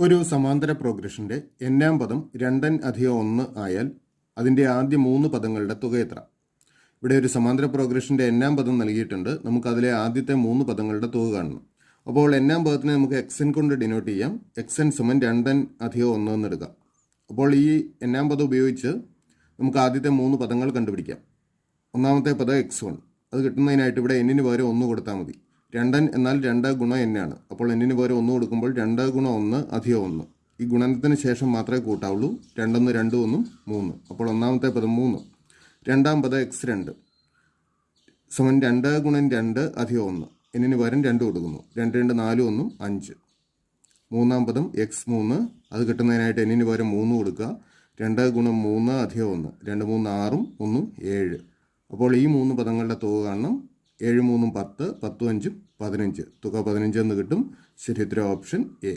ഒരു സമാന്തര പ്രോഗ്രഷന്റെ n-ാം പദം 2n+1 ആയാൽ അതിൻ്റെ ആദ്യ 3 പദങ്ങളുടെ തുക എത്ര? ഇവിടെ ഒരു സമാന്തര പ്രോഗ്രഷന്റെ n-ാം പദം നൽകിയിട്ടുണ്ട്. നമുക്ക് അതിലെ ആദ്യത്തെ 3 പദങ്ങളുടെ തുക കാണണം. അപ്പോൾ n-ാം പദത്തിനെ നമുക്ക് xn കൊണ്ട് ഡിനോട്ട് ചെയ്യാം. xn = 2n+1 എന്ന് എടുക്കാം. അപ്പോൾ ഈ n-ാം പദം ഉപയോഗിച്ച് നമുക്ക് ആദ്യത്തെ 3 പദങ്ങൾ കണ്ടുപിടിക്കാം. ഒന്നാമത്തെ പദം x1. അത് കിട്ടുന്നതിനായിട്ട് ഇവിടെ n-ന് പകരം 1 കൊടുത്താൽ മതി. 2n എന്നാൽ 2 ഗുണം n ആണ്. അപ്പോൾ n-ന് പകരം 1 കൊടുക്കുമ്പോൾ 2 ഗുണം 1 + 1. ഈ ഗുണനത്തിന് ശേഷം മാത്രമേ കൂട്ടാവുള്ളൂ. 2 2 1 3. അപ്പോൾ ഒന്നാമത്തെ പദം 3. രണ്ടാം പദം x2 സമം 2 ഗുണം 2 + 1. n-ന് പകരം 2 കൊടുക്കുന്നു. 2 2 4 1 5. മൂന്നാം പദം x3. അത് കിട്ടുന്നതിനായിട്ട് n-ന് പകരം 3 കൊടുക്കുക. 2 ഗുണം 3 + 1. 2 3 6 1 7. അപ്പോൾ ഈ 3 പദങ്ങളുടെ തുക കാണണം. 7 3 10, 10 5 15. തുക 15 എന്ന് കിട്ടും. ശരി ഉത്തരം ഓപ്ഷൻ എ.